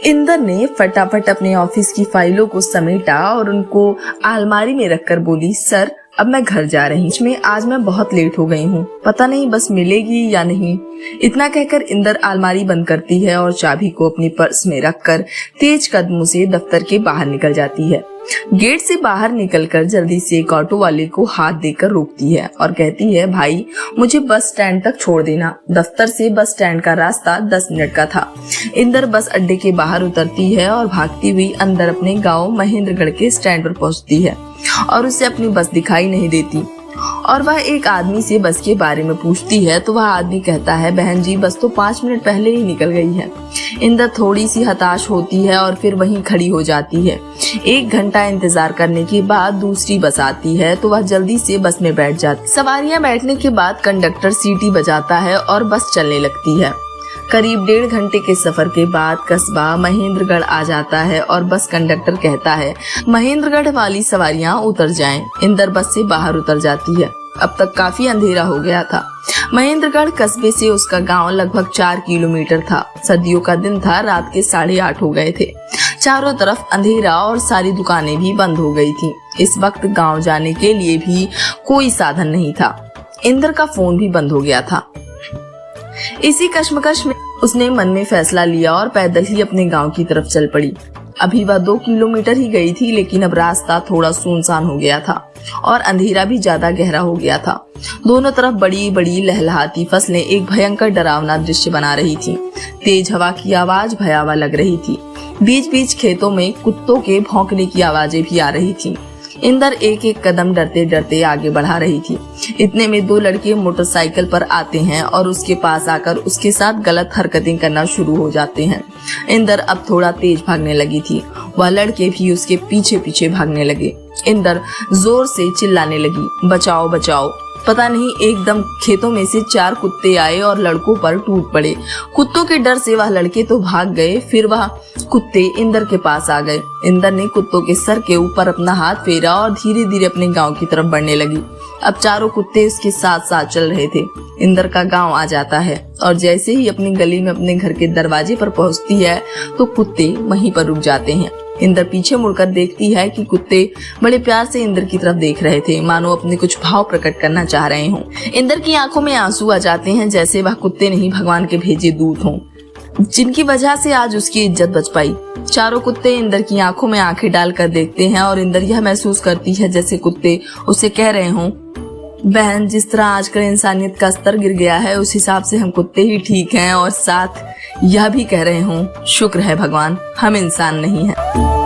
इंदर ने फटाफट अपने ऑफिस की फाइलों को समेटा और उनको अलमारी में रखकर बोली, सर अब मैं घर जा रही हूँ। आज मैं बहुत लेट हो गई हूँ, पता नहीं बस मिलेगी या नहीं। इतना कहकर इंदर अलमारी बंद करती है और चाबी को अपनी पर्स में रखकर तेज कदमों से दफ्तर के बाहर निकल जाती है। गेट से बाहर निकलकर जल्दी से एक ऑटो वाले को हाथ देकर रोकती है और कहती है, भाई मुझे बस स्टैंड तक छोड़ देना। दफ्तर से बस स्टैंड का रास्ता 10 मिनट का था। इंदर बस अड्डे के बाहर उतरती है और भागती हुई अंदर अपने गांव महेंद्रगढ़ के स्टैंड पर पहुंचती है और उसे अपनी बस दिखाई नहीं देती और वह एक आदमी से बस के बारे में पूछती है तो वह आदमी कहता है, बहन जी बस तो 5 मिनट पहले ही निकल गई है। इंदर थोड़ी सी हताश होती है और फिर वहीं खड़ी हो जाती है। 1 घंटा इंतजार करने के बाद दूसरी बस आती है तो वह जल्दी से बस में बैठ जाती। सवारियां बैठने के बाद कंडक्टर सीटी बजाता है और बस चलने लगती है। करीब 1.5 घंटे के सफर के बाद कस्बा महेंद्रगढ़ आ जाता है और बस कंडक्टर कहता है, महेंद्रगढ़ वाली सवारियां उतर जाएं। इंदर बस से बाहर उतर जाती है। अब तक काफी अंधेरा हो गया था। महेंद्रगढ़ कस्बे से उसका गांव लगभग 4 किलोमीटर था। सर्दियों का दिन था, रात के 8:30 हो गए थे। चारों तरफ अंधेरा और सारी दुकानें भी बंद हो गई थी। इस वक्त गाँव जाने के लिए भी कोई साधन नहीं था। इंदर का फोन भी बंद हो गया था। इसी कश्मकश में उसने मन में फैसला लिया और पैदल ही अपने गांव की तरफ चल पड़ी। अभी वह 2 किलोमीटर ही गई थी, लेकिन अब रास्ता थोड़ा सुनसान हो गया था और अंधेरा भी ज्यादा गहरा हो गया था। दोनों तरफ बड़ी बड़ी लहलहाती फसलें एक भयंकर डरावना दृश्य बना रही थी। तेज हवा की आवाज भयावह लग रही थी। बीच बीच खेतों में कुत्तों के भौंकने की आवाजें भी आ रही थी। इंदर एक एक कदम डरते डरते आगे बढ़ा रही थी। इतने में 2 लड़के मोटरसाइकिल पर आते हैं और उसके पास आकर उसके साथ गलत हरकतें करना शुरू हो जाते हैं। इंदर अब थोड़ा तेज भागने लगी थी। वह लड़के भी उसके पीछे पीछे भागने लगे। इंदर जोर से चिल्लाने लगी, बचाओ बचाओ। पता नहीं एकदम खेतों में से 4 कुत्ते आए और लड़कों पर टूट पड़े। कुत्तों के डर से वह लड़के तो भाग गए, फिर वह कुत्ते इंदर के पास आ गए। इंदर ने कुत्तों के सर के ऊपर अपना हाथ फेरा और धीरे धीरे अपने गांव की तरफ बढ़ने लगी। अब चारों कुत्ते उसके साथ साथ चल रहे थे। इंदर का गांव आ जाता है और जैसे ही अपनी गली में अपने घर के दरवाजे पर पहुंचती है तो कुत्ते वहीं पर रुक जाते हैं। इंदर पीछे मुड़कर देखती है कि कुत्ते बड़े प्यार से इंदर की तरफ देख रहे थे, मानो अपने कुछ भाव प्रकट करना चाह रहे हों। इंदर की आंखों में आंसू आ जाते हैं, जैसे वह कुत्ते नहीं भगवान के भेजे दूत हों, जिनकी वजह से आज उसकी इज्जत बच पाई। चारों कुत्ते इंदर की आंखों में आंखें डालकर देखते हैं और इंदर यह महसूस करती है जैसे कुत्ते उसे कह रहे हों, बहन जिस तरह आजकल इंसानियत का स्तर गिर गया है उस हिसाब से हम कुत्ते ही ठीक हैं, और साथ यह भी कह रहे हों, शुक्र है भगवान हम इंसान नहीं हैं।